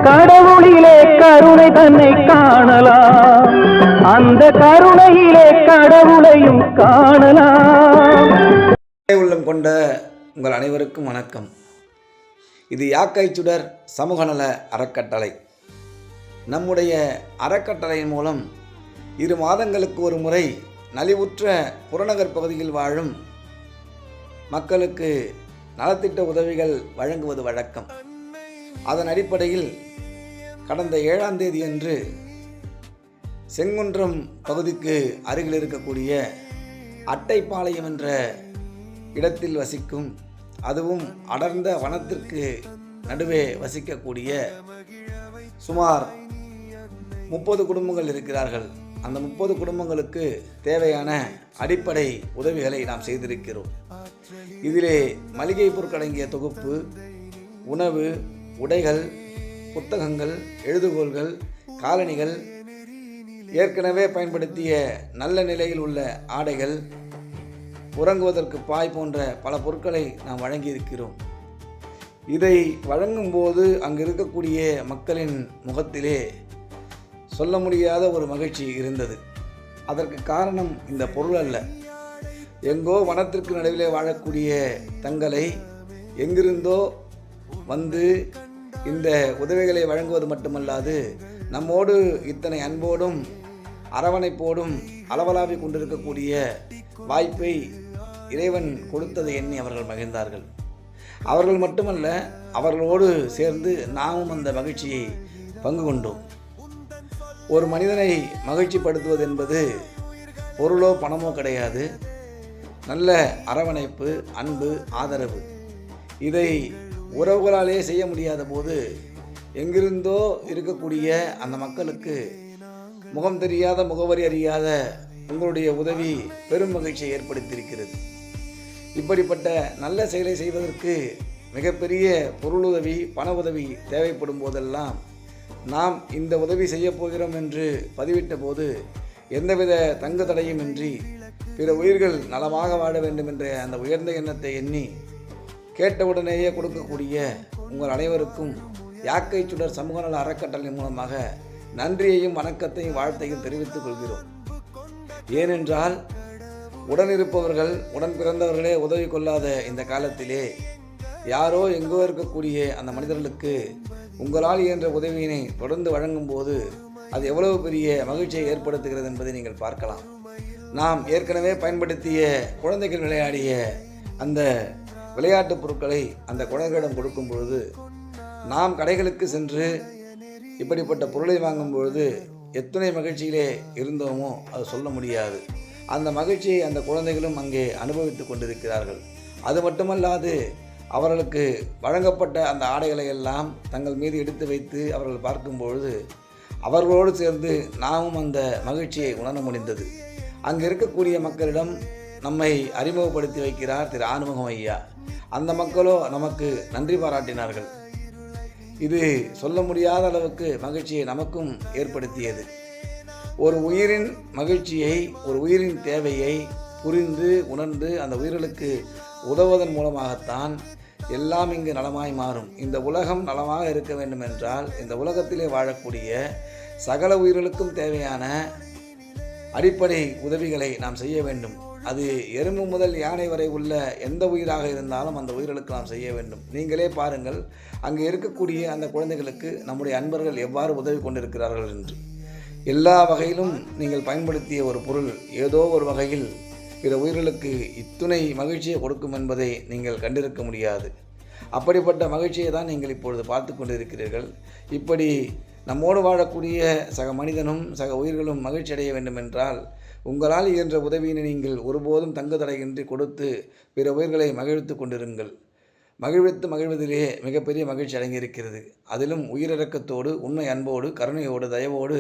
கடவுளிலே கருணை தன்னை காணலாம், அந்த கருணையிலே கடவுளையும் காணலாம். உள்ளம் கொண்ட உங்கள் அனைவருக்கும் வணக்கம். இது யாக்கை சுடர் சமூக நல அறக்கட்டளை. நம்முடைய அறக்கட்டளையின் மூலம் 2 மாதங்களுக்கு ஒரு முறை நலிவுற்ற புறநகர் பகுதியில் வாழும் மக்களுக்கு நலத்திட்ட உதவிகள் வழங்குவது வழக்கம். அதன் அடிப்படையில் கடந்த 7ஆம் தேதி அன்று செங்குன்றம் பகுதிக்கு அருகில் இருக்கக்கூடிய அட்டைப்பாளையம் என்ற இடத்தில் வசிக்கும், அதுவும் அடர்ந்த வனத்திற்கு நடுவே வசிக்கக்கூடிய சுமார் 30 குடும்பங்கள் இருக்கிறார்கள். அந்த 30 குடும்பங்களுக்கு தேவையான அடிப்படை உதவிகளை நாம் செய்திருக்கிறோம். இதிலே மளிகை பொருட்களடங்கிய தொகுப்பு, உணவு, உடைகள், புத்தகங்கள், எழுதுகோல்கள், காலணிகள், ஏற்கனவே பயன்படுத்திய நல்ல நிலையில் உள்ள ஆடைகள், உறங்குவதற்கு பாய் போன்ற பல பொருட்களை நாம் வழங்கியிருக்கிறோம். இதை வழங்கும்போது அங்கு இருக்கக்கூடிய மக்களின் முகத்திலே சொல்ல முடியாத ஒரு மகிழ்ச்சி இருந்தது. அதற்கு காரணம் இந்த பொருள் அல்ல. எங்கோ வனத்திற்கு நடுவிலே வாழக்கூடிய தங்களை எங்கிருந்தோ வந்து இந்த உதவிகளை வழங்குவது மட்டுமல்லாது, நம்மோடு இத்தனை அன்போடும் அரவணைப்போடும் அளவலாவி கொண்டிருக்கக்கூடிய வாய்ப்பை இறைவன் கொடுத்ததை எண்ணி அவர்கள் மகிழ்ந்தார்கள். அவர்கள் மட்டுமல்ல, அவர்களோடு சேர்ந்து நாமும் அந்த மகிழ்ச்சியை பங்கு கொண்டோம். ஒரு மனிதனை மகிழ்ச்சிப்படுத்துவது என்பது பொருளோ பணமோ கிடையாது. நல்ல அரவணைப்பு, அன்பு, ஆதரவு. இதை உறவுகளாலே செய்ய முடியாத போது எங்கிருந்தோ இருக்கக்கூடிய அந்த மக்களுக்கு முகம் தெரியாத, முகவரி அறியாத உங்களுடைய உதவி பெரும் மகிழ்ச்சியை ஏற்படுத்தியிருக்கிறது. இப்படிப்பட்ட நல்ல செயலை செய்வதற்கு மிகப்பெரிய பொருளுதவி, பண உதவி தேவைப்படும் போதெல்லாம் நாம் இந்த உதவி செய்ய போகிறோம் என்று பதிவிட்ட போது எந்தவித தங்கு தடையுமின்றி பிற உயிர்கள் நலமாக வாழ வேண்டும் என்ற அந்த உயர்ந்த எண்ணத்தை எண்ணி கேட்டவுடனேயே கொடுக்கக்கூடிய உங்கள் அனைவருக்கும் யாக்கை சுடர் சமூக நல அறக்கட்டளை மூலமாக நன்றியையும் வணக்கத்தையும் வாழ்த்தையும் தெரிவித்துக் கொள்கிறோம். ஏனென்றால் உடனிருப்பவர்கள், உடன் பிறந்தவர்களே உதவி கொள்ளாத இந்த காலத்திலே யாரோ எங்கோ இருக்கக்கூடிய அந்த மனிதர்களுக்கு உங்களால் இயன்ற உதவியினை தொடர்ந்து வழங்கும் போது அது எவ்வளவு பெரிய மகிழ்ச்சியை ஏற்படுத்துகிறது என்பதை நீங்கள் பார்க்கலாம். நாம் ஏற்கனவே பயன்படுத்திய குழந்தைகள் விளையாடிய அந்த விளையாட்டுப் பொருட்களை அந்த குழந்தைகளிடம் கொடுக்கும் பொழுது, நாம் கடைகளுக்கு சென்று இப்படிப்பட்ட பொருளை வாங்கும் பொழுது எத்தனை மகிழ்ச்சியிலே இருந்தோமோ அது சொல்ல முடியாது. அந்த மகிழ்ச்சியை அந்த குழந்தைகளும் அங்கே அனுபவித்து கொண்டிருக்கிறார்கள். அது மட்டுமல்லாது, அவர்களுக்கு வழங்கப்பட்ட அந்த ஆடைகளை எல்லாம் தங்கள் மீது எடுத்து வைத்து அவர்கள் பார்க்கும் பொழுது அவர்களோடு சேர்ந்து நாமும் அந்த மகிழ்ச்சியை உணர முடிந்தது. அங்கே இருக்கக்கூடிய மக்களிடம் நம்மை அறிமுகப்படுத்தி வைக்கிறார் திரு ஆறுமுகம் ஐயா. அந்த மக்களோ நமக்கு நன்றி பாராட்டினார்கள். இது சொல்ல முடியாத அளவுக்கு மகிழ்ச்சியை நமக்கும் ஏற்படுத்தியது. ஒரு உயிரின் மகிழ்ச்சியை, ஒரு உயிரின் தேவையை புரிந்து உணர்ந்து அந்த உயிர்களுக்கு உதவுவதன் மூலமாகத்தான் எல்லாம் இங்கு நலமாய் மாறும். இந்த உலகம் நலமாக இருக்க வேண்டும் என்றால் இந்த உலகத்திலே வாழக்கூடிய சகல உயிர்களுக்கும் தேவையான அடிப்படை உதவிகளை நாம் செய்ய வேண்டும். அது எறும்பு முதல் யானை வரை உள்ள எந்த உயிராக இருந்தாலும் அந்த உயிர்களுக்கு நாம் செய்ய வேண்டும். நீங்களே பாருங்கள், அங்கே இருக்கக்கூடிய அந்த குழந்தைகளுக்கு நம்முடைய அன்பர்கள் எவ்வாறு உதவி கொண்டிருக்கிறார்கள் என்று. எல்லா வகையிலும் நீங்கள் பயன்படுத்திய ஒரு பொருள் ஏதோ ஒரு வகையில் பிற உயிர்களுக்கு இத்துணை மகிழ்ச்சியை கொடுக்கும் என்பதை நீங்கள் கண்டிருக்க முடியாது. அப்படிப்பட்ட மகிழ்ச்சியை தான் நீங்கள் இப்பொழுது பார்த்து கொண்டிருக்கிறீர்கள். இப்படி நம்மோடு வாழக்கூடிய சக மனிதனும் சக உயிர்களும் மகிழ்ச்சி அடைய வேண்டும் என்றால் உங்களால் இயன்ற உதவியினை நீங்கள் ஒருபோதும் தங்கு தடையின்றி கொடுத்து பிற உயிர்களை மகிழ்த்து கொண்டிருங்கள். மகிழ்வதிலே மிகப்பெரிய மகிழ்ச்சி அடங்கியிருக்கிறது. அதிலும் உயிரிறக்கத்தோடு, உண்மை அன்போடு, கருணையோடு, தயவோடு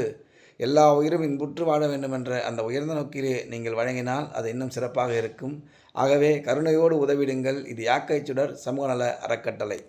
எல்லா உயிரும் இன்புற்று வாழ வேண்டும் என்ற அந்த உயர்ந்த நோக்கிலே நீங்கள் வழங்கினால் அது இன்னும் சிறப்பாக இருக்கும். ஆகவே கருணையோடு உதவிடுங்கள். இது யாக்கை சுடர் சமூக நல அறக்கட்டளை.